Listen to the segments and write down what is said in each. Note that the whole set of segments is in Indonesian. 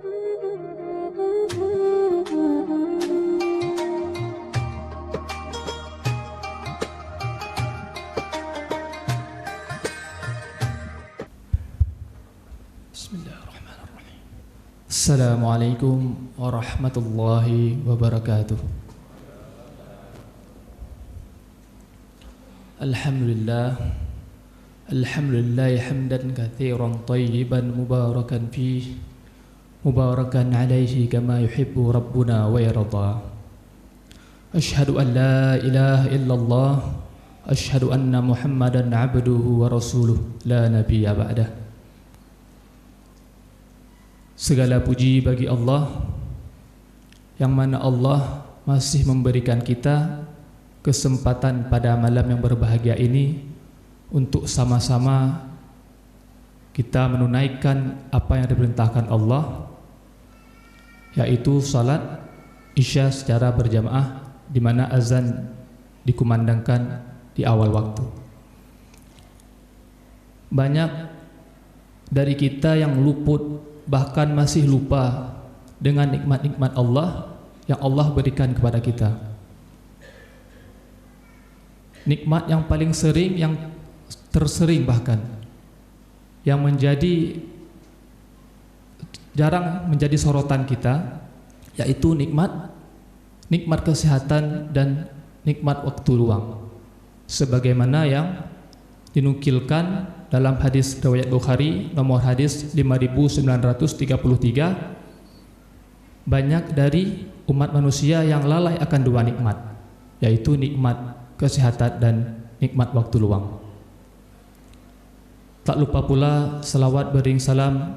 Bismillahirrahmanirrahim. Assalamualaikum warahmatullahi wabarakatuh. Alhamdulillah hamdan katsiran tayyiban mubarakan fih mubarakan alaihi kama yuhibbu rabbuna wa yarda. Asyhadu an la ilaha illallah asyhadu anna Muhammadan abduhu wa rasuluh la nabiyya ba'dah. Segala puji bagi Allah yang mana Allah masih memberikan kita kesempatan pada malam yang berbahagia ini untuk sama-sama kita menunaikan apa yang diperintahkan Allah, yaitu salat Isya secara berjamaah di mana azan dikumandangkan di awal waktu. Banyak dari kita yang luput, bahkan masih lupa dengan nikmat-nikmat Allah yang Allah berikan kepada kita. Nikmat yang paling sering, yang tersering bahkan, yang menjadi jarang menjadi sorotan kita, yaitu nikmat kesehatan dan nikmat waktu luang, sebagaimana yang dinukilkan dalam hadis riwayat Bukhari nomor hadis 5933. Banyak dari umat manusia yang lalai akan dua nikmat, yaitu nikmat kesehatan dan nikmat waktu luang. Tak lupa pula salawat bering salam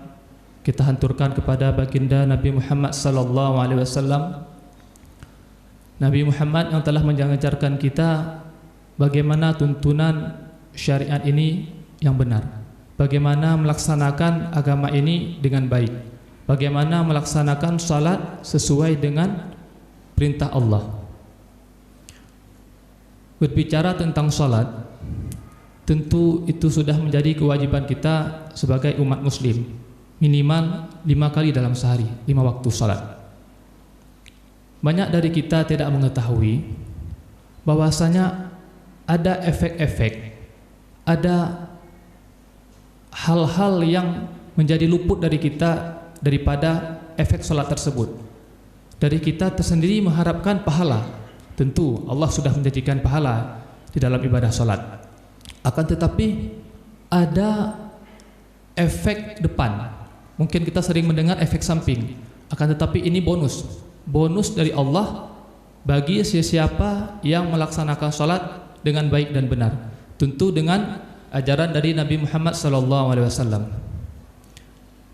kita hanturkan kepada baginda Nabi Muhammad sallallahu alaihi wasallam. Nabi Muhammad yang telah mengajarkan kita bagaimana tuntunan syariat ini yang benar, bagaimana melaksanakan agama ini dengan baik, bagaimana melaksanakan salat sesuai dengan perintah Allah. Berbicara tentang salat, tentu itu sudah menjadi kewajiban kita sebagai umat muslim, minimal 5 kali dalam sehari, 5 waktu salat. Banyak dari kita tidak mengetahui bahwasanya ada efek-efek, ada hal-hal yang menjadi luput dari kita daripada efek salat tersebut. Dari kita tersendiri mengharapkan pahala. Tentu Allah sudah menjanjikan pahala di dalam ibadah salat. Akan tetapi ada efek depan. Mungkin kita sering mendengar efek samping. Akan tetapi ini bonus dari Allah bagi siapa yang melaksanakan salat dengan baik dan benar. Tentu dengan ajaran dari Nabi Muhammad SAW.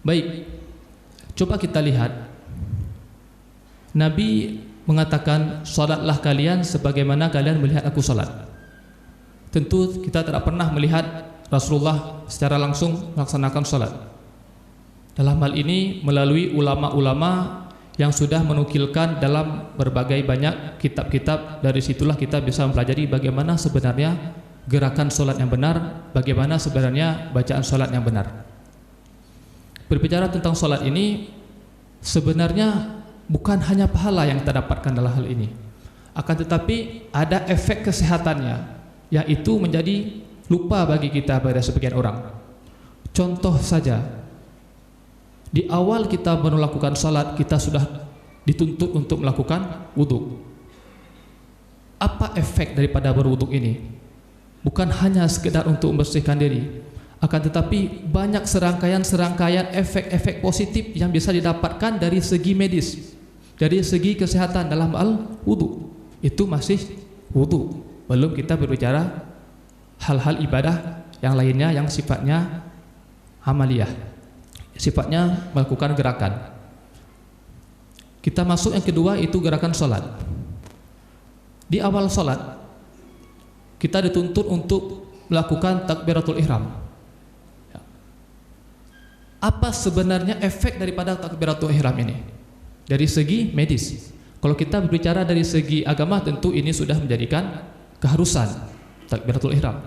Baik, coba kita lihat. Nabi mengatakan, salatlah kalian sebagaimana kalian melihat aku salat. Tentu kita tidak pernah melihat Rasulullah secara langsung melaksanakan salat. Dalam hal ini melalui ulama-ulama yang sudah menukilkan dalam berbagai banyak kitab-kitab. Dari situlah kita bisa mempelajari bagaimana sebenarnya gerakan salat yang benar, bagaimana sebenarnya bacaan salat yang benar. Berbicara tentang salat ini, sebenarnya bukan hanya pahala yang kita dapatkan dalam hal ini, akan tetapi ada efek kesehatannya, yaitu menjadi lupa bagi kita pada sebagian orang. Contoh saja, di awal kita melakukan salat, kita sudah dituntut untuk melakukan wudhu. Apa efek daripada berwudhu ini? Bukan hanya sekedar untuk membersihkan diri, akan tetapi banyak serangkaian efek-efek positif yang bisa didapatkan dari segi medis, dari segi kesehatan dalam wudhu. Itu masih wudhu, belum kita berbicara hal-hal ibadah yang lainnya yang sifatnya amaliyah, sifatnya melakukan gerakan. Kita masuk yang kedua, itu gerakan salat. Di awal salat kita dituntut untuk melakukan takbiratul ihram. Apa sebenarnya efek daripada takbiratul ihram ini? Dari segi medis. Kalau kita berbicara dari segi agama, tentu ini sudah menjadikan keharusan takbiratul ihram.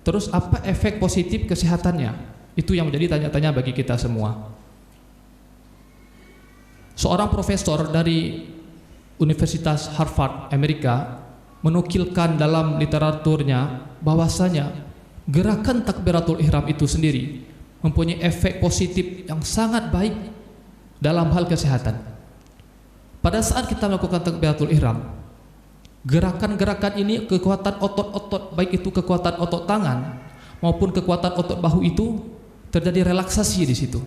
Terus apa efek positif kesehatannya? Itu yang menjadi tanya-tanya bagi kita semua. Seorang profesor dari Universitas Harvard Amerika menukilkan dalam literaturnya bahwasanya gerakan takbiratul ihram itu sendiri mempunyai efek positif yang sangat baik dalam hal kesehatan. Pada saat kita melakukan takbiratul ihram, gerakan-gerakan ini, kekuatan otot-otot, baik itu kekuatan otot tangan maupun kekuatan otot bahu itu terjadi relaksasi di situ.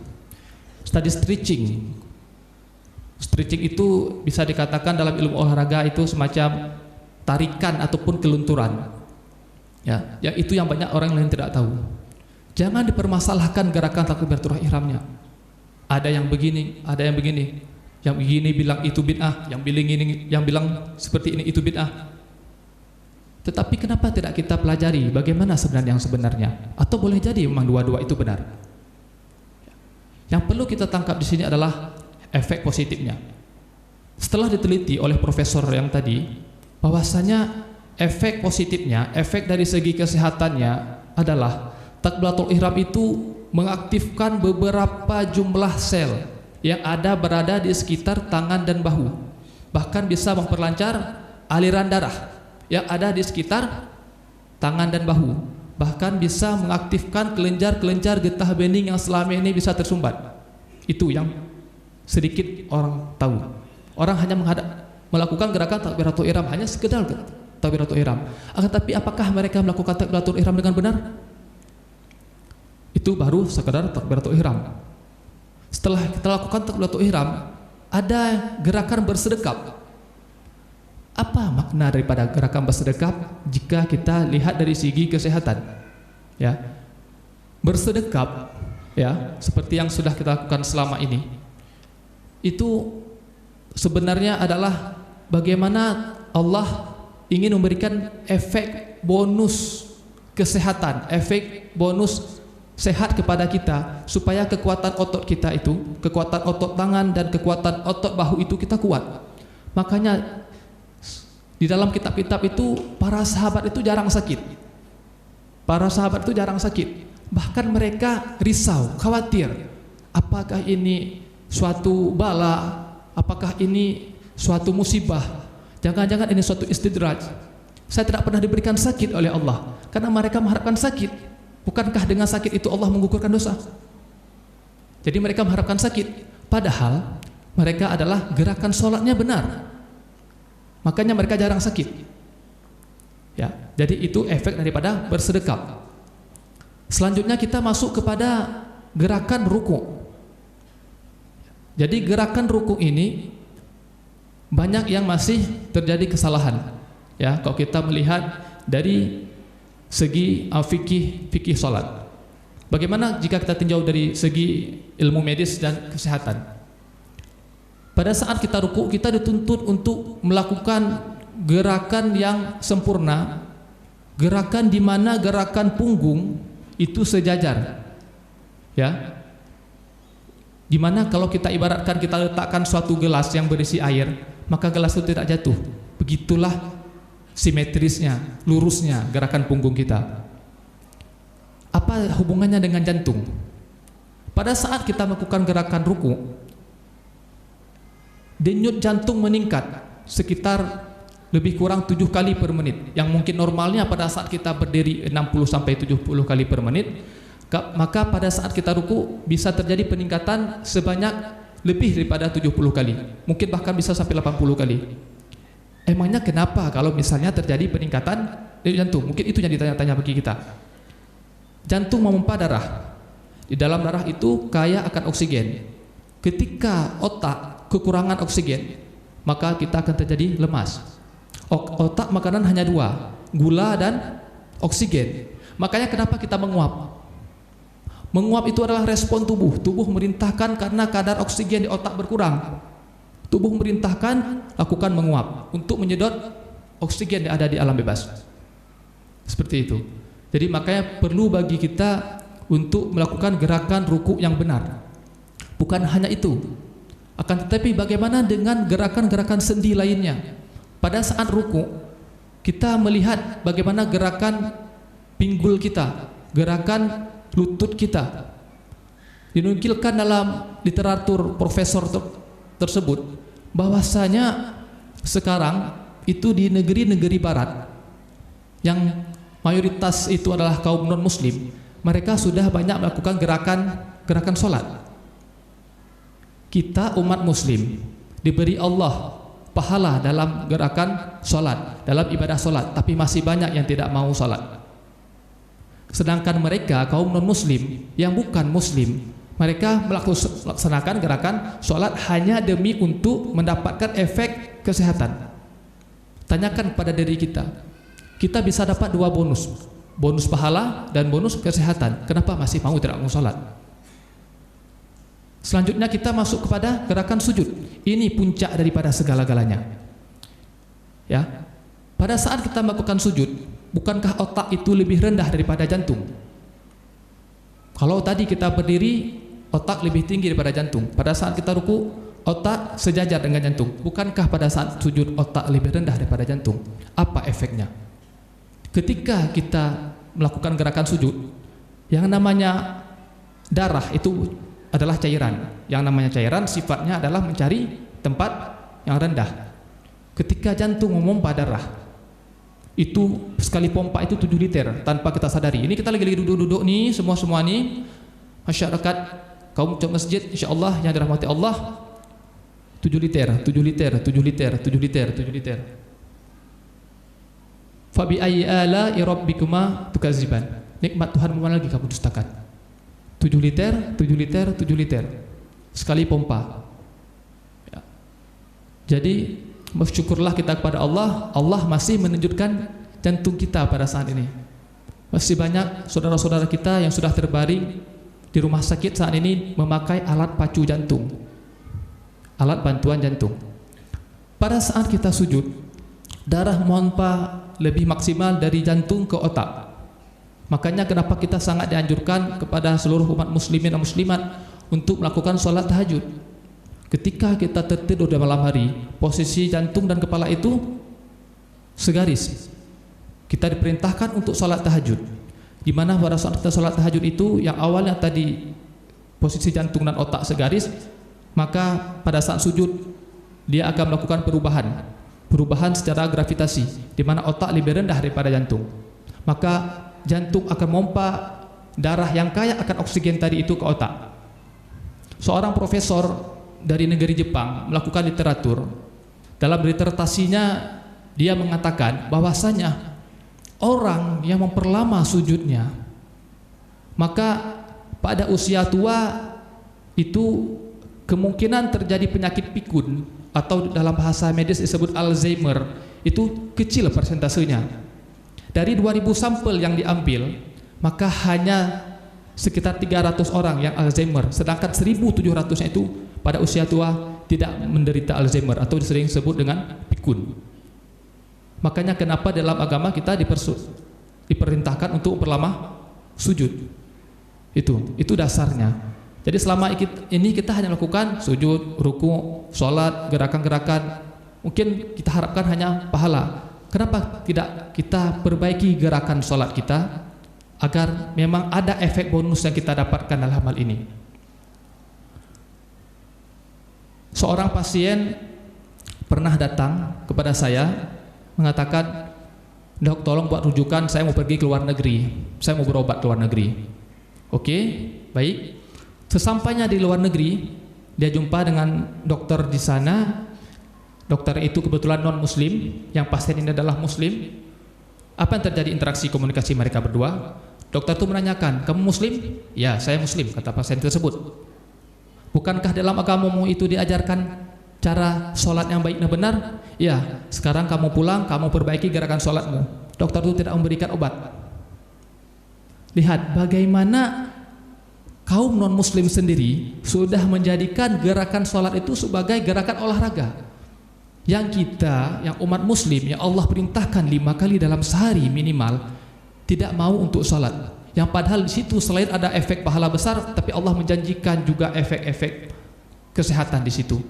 Tadi stretching. Stretching itu bisa dikatakan dalam ilmu olahraga itu semacam tarikan ataupun kelunturan. Ya, yang itu yang banyak orang lain tidak tahu. Jangan dipermasalahkan gerakan takbiratul ihramnya. Ada yang begini, ada yang begini. Yang begini bilang itu bid'ah, yang bilang seperti ini itu bid'ah. Tetapi kenapa tidak kita pelajari bagaimana sebenarnya yang sebenarnya? Atau boleh jadi memang dua-dua itu benar. Yang perlu kita tangkap di sini adalah efek positifnya. Setelah diteliti oleh profesor yang tadi, bahwasanya efek positifnya, efek dari segi kesehatannya adalah takbiratul ihram itu mengaktifkan beberapa jumlah sel yang berada di sekitar tangan dan bahu, bahkan bisa memperlancar aliran darah yang ada di sekitar tangan dan bahu, bahkan bisa mengaktifkan kelenjar-kelenjar getah bening yang selama ini bisa tersumbat. Itu yang sedikit orang tahu. Orang hanya melakukan gerakan takbiratul ihram hanya sekedar takbiratul ihram. Tetapi apakah mereka melakukan takbiratul ihram dengan benar? Itu baru sekedar takbiratul ihram. Setelah kita lakukan takbiratul ihram, ada gerakan bersedekap. Apa makna daripada gerakan bersedekap jika kita lihat dari segi kesehatan? Ya, bersedekap, ya, seperti yang sudah kita lakukan selama ini, itu sebenarnya adalah bagaimana Allah ingin memberikan efek bonus kesehatan, efek bonus sehat kepada kita, supaya kekuatan otot kita itu, kekuatan otot tangan dan kekuatan otot bahu itu kita kuat. Makanya di dalam kitab-kitab itu para sahabat itu jarang sakit. Para sahabat itu jarang sakit. Bahkan mereka risau, khawatir, apakah ini suatu bala, apakah ini suatu musibah, jangan-jangan ini suatu istidraj. Saya tidak pernah diberikan sakit oleh Allah, karena mereka mengharapkan sakit. Bukankah dengan sakit itu Allah menggugurkan dosa? Jadi mereka mengharapkan sakit, padahal mereka adalah gerakan sholatnya benar, makanya mereka jarang sakit. Ya, jadi itu efek daripada bersedekap. Selanjutnya kita masuk kepada gerakan ruku'. Jadi gerakan ruku' ini banyak yang masih terjadi kesalahan. Ya, kalau kita melihat dari segi fikih salat. Bagaimana jika kita tinjau dari segi ilmu medis dan kesehatan? Pada saat kita ruku', kita dituntut untuk melakukan gerakan yang sempurna, gerakan di mana gerakan punggung itu sejajar. Ya. Di mana kalau kita ibaratkan kita letakkan suatu gelas yang berisi air, maka gelas itu tidak jatuh. Begitulah simetrisnya, lurusnya gerakan punggung kita. Apa hubungannya dengan jantung? Pada saat kita melakukan gerakan ruku', denyut jantung meningkat sekitar lebih kurang 7 kali per menit. Yang mungkin normalnya pada saat kita berdiri 60 sampai 70 kali per menit, maka pada saat kita ruku' bisa terjadi peningkatan sebanyak lebih daripada 70 kali. Mungkin bahkan bisa sampai 80 kali. Emangnya kenapa kalau misalnya terjadi peningkatan jantung? Mungkin itu yang ditanya-tanya bagi kita. Jantung memompa darah. Di dalam darah itu kaya akan oksigen. Ketika otak kekurangan oksigen, maka kita akan terjadi lemas. Otak makanan hanya 2, gula dan oksigen. Makanya kenapa kita menguap? Menguap itu adalah respon tubuh. Tubuh merintahkan karena kadar oksigen di otak berkurang. Tubuh merintahkan lakukan menguap untuk menyedot oksigen yang ada di alam bebas. Seperti itu. Jadi makanya perlu bagi kita untuk melakukan gerakan ruku' yang benar. Bukan hanya itu, akan tetapi bagaimana dengan gerakan-gerakan sendi lainnya. Pada saat ruku' kita melihat bagaimana gerakan pinggul kita, gerakan lutut kita. Dinukilkan dalam literatur Profesor tersebut bahwasanya sekarang itu di negeri-negeri barat yang mayoritas itu adalah kaum non-muslim, mereka sudah banyak melakukan gerakan sholat. Kita umat muslim diberi Allah pahala dalam gerakan sholat, dalam ibadah sholat, tapi masih banyak yang tidak mau sholat. Sedangkan mereka kaum non-muslim yang bukan muslim, mereka melaksanakan gerakan sholat hanya demi untuk mendapatkan efek kesehatan. Tanyakan kepada diri kita, kita bisa dapat dua bonus, bonus pahala dan bonus kesehatan. Kenapa masih mau tidak mau sholat? Selanjutnya kita masuk kepada gerakan sujud. Ini puncak daripada segala-galanya. Ya, pada saat kita melakukan sujud, bukankah otak itu lebih rendah daripada jantung? Kalau tadi kita berdiri, otak lebih tinggi daripada jantung. Pada saat kita ruku, otak sejajar dengan jantung. Bukankah pada saat sujud otak lebih rendah daripada jantung? Apa efeknya? Ketika kita melakukan gerakan sujud, yang namanya darah itu adalah cairan. Yang namanya cairan sifatnya adalah mencari tempat yang rendah. Ketika jantung memompa darah, itu sekali pompa itu 7 liter tanpa kita sadari. Ini kita lagi duduk-duduk nih, semua nih masyarakat kaum masjid insyaallah yang dirahmati Allah, 7 liter. Fa bi ayyi ala'i rabbikuma tukadziban. Nikmat Tuhan mana lagi kamu dustakan? 7 liter sekali pompa. Ya. Jadi bersyukurlah kita kepada Allah, Allah masih menunjukkan jantung kita pada saat ini. Masih banyak saudara-saudara kita yang sudah terbaring di rumah sakit saat ini memakai alat pacu jantung, alat bantuan jantung. Pada saat kita sujud, darah memompa lebih maksimal dari jantung ke otak. Makanya kenapa kita sangat dianjurkan kepada seluruh umat muslimin dan muslimat untuk melakukan sholat tahajud. Ketika kita tertidur di malam hari, posisi jantung dan kepala itu segaris. Kita diperintahkan untuk sholat tahajud. Di mana pada saat kita sholat tahajud itu, yang awalnya tadi posisi jantung dan otak segaris, maka pada saat sujud dia akan melakukan perubahan secara gravitasi, di mana otak lebih rendah daripada jantung. Maka jantung akan memompa darah yang kaya akan oksigen tadi itu ke otak. Seorang profesor dari negeri Jepang melakukan literatur. Dalam disertasinya dia mengatakan bahwasanya orang yang memperlama sujudnya, maka pada usia tua itu kemungkinan terjadi penyakit pikun atau dalam bahasa medis disebut Alzheimer itu kecil persentasenya. Dari 2000 sampel yang diambil, maka hanya sekitar 300 orang yang Alzheimer, sedangkan 1.700-nya itu pada usia tua tidak menderita Alzheimer atau sering disebut dengan pikun. Makanya kenapa dalam agama kita diperintahkan untuk memperlama sujud. Itu dasarnya. Jadi selama ini kita hanya melakukan sujud, ruku, sholat, gerakan-gerakan, mungkin kita harapkan hanya pahala. Kenapa tidak kita perbaiki gerakan sholat kita agar memang ada efek bonus yang kita dapatkan dalam hal ini? Seorang pasien pernah datang kepada saya mengatakan, "Dok, tolong buat rujukan, saya mau pergi ke luar negeri, saya mau berobat ke luar negeri." Oke, baik. Sesampainya di luar negeri, dia jumpa dengan dokter di sana. Dokter itu kebetulan non-muslim, yang pasien ini adalah muslim. Apa yang terjadi interaksi komunikasi mereka berdua? Dokter itu menanyakan, "Kamu muslim?" "Ya, saya muslim," kata pasien tersebut. "Bukankah dalam agamamu itu diajarkan cara sholat yang baik dan benar?" "Ya, sekarang kamu pulang, kamu perbaiki gerakan sholatmu." Dokter itu tidak memberikan obat. Lihat bagaimana kaum non-muslim sendiri sudah menjadikan gerakan sholat itu sebagai gerakan olahraga. Yang kita, yang umat muslim, yang Allah perintahkan 5 kali dalam sehari minimal, tidak mau untuk sholat. Yang padahal di situ selain ada efek pahala besar, tapi Allah menjanjikan juga efek-efek kesehatan di situ.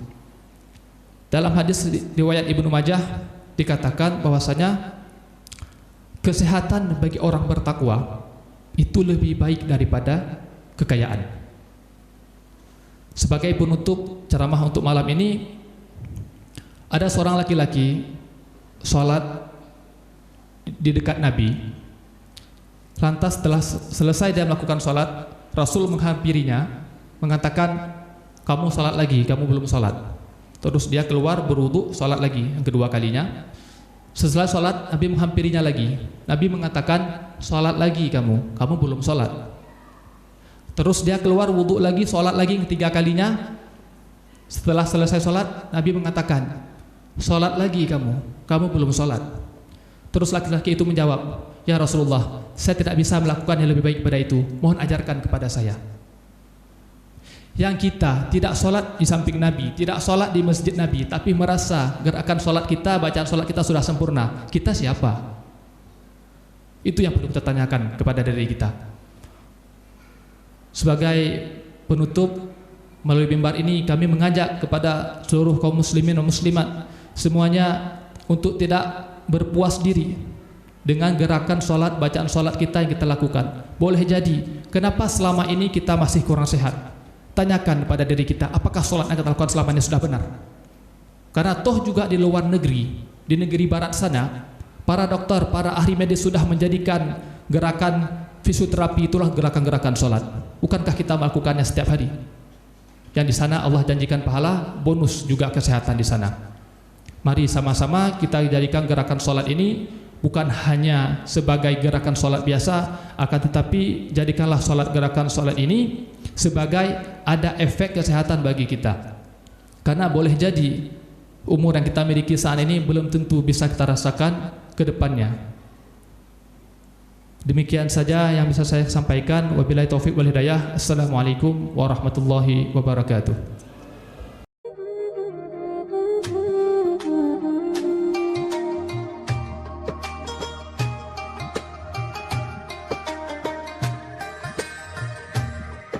Dalam hadis riwayat Ibnu Majah dikatakan bahwasanya kesehatan bagi orang bertakwa itu lebih baik daripada kekayaan. Sebagai penutup ceramah untuk malam ini, ada seorang laki-laki sholat di dekat Nabi. Lantas setelah selesai dia melakukan sholat, Rasul menghampirinya, mengatakan, kamu sholat lagi, kamu belum sholat. Terus dia keluar berwudu, sholat lagi yang kedua kalinya. Setelah sholat, Nabi menghampirinya lagi. Nabi mengatakan, sholat lagi kamu belum sholat. Terus dia keluar wudu lagi, sholat lagi yang ketiga kalinya. Setelah selesai sholat, Nabi mengatakan, sholat lagi kamu belum sholat. Terus laki-laki itu menjawab, ya Rasulullah, saya tidak bisa melakukan yang lebih baik pada itu, mohon ajarkan kepada saya. Yang kita tidak sholat di samping Nabi, tidak sholat di masjid Nabi, tapi merasa gerakan sholat kita, bacaan sholat kita sudah sempurna, kita siapa? Itu yang perlu kita tanyakan kepada diri kita. Sebagai penutup, melalui mimbar ini kami mengajak kepada seluruh kaum muslimin dan muslimat semuanya untuk tidak berpuas diri dengan gerakan sholat, bacaan sholat kita yang kita lakukan. Boleh jadi, kenapa selama ini kita masih kurang sehat? Tanyakan pada diri kita, apakah sholat yang kita lakukan selama ini sudah benar? Karena toh juga di luar negeri, di negeri barat sana, para dokter, para ahli medis sudah menjadikan gerakan fisioterapi itulah gerakan-gerakan sholat. Bukankah kita melakukannya setiap hari? Yang di sana Allah janjikan pahala, bonus juga kesehatan di sana. Mari sama-sama kita jadikan gerakan sholat ini bukan hanya sebagai gerakan sholat biasa, akan tetapi jadikanlah gerakan sholat ini sebagai ada efek kesehatan bagi kita. Karena boleh jadi umur yang kita miliki saat ini belum tentu bisa kita rasakan ke depannya. Demikian saja yang bisa saya sampaikan. Wabillahi taufiq wal hidayah. Assalamualaikum warahmatullahi wabarakatuh.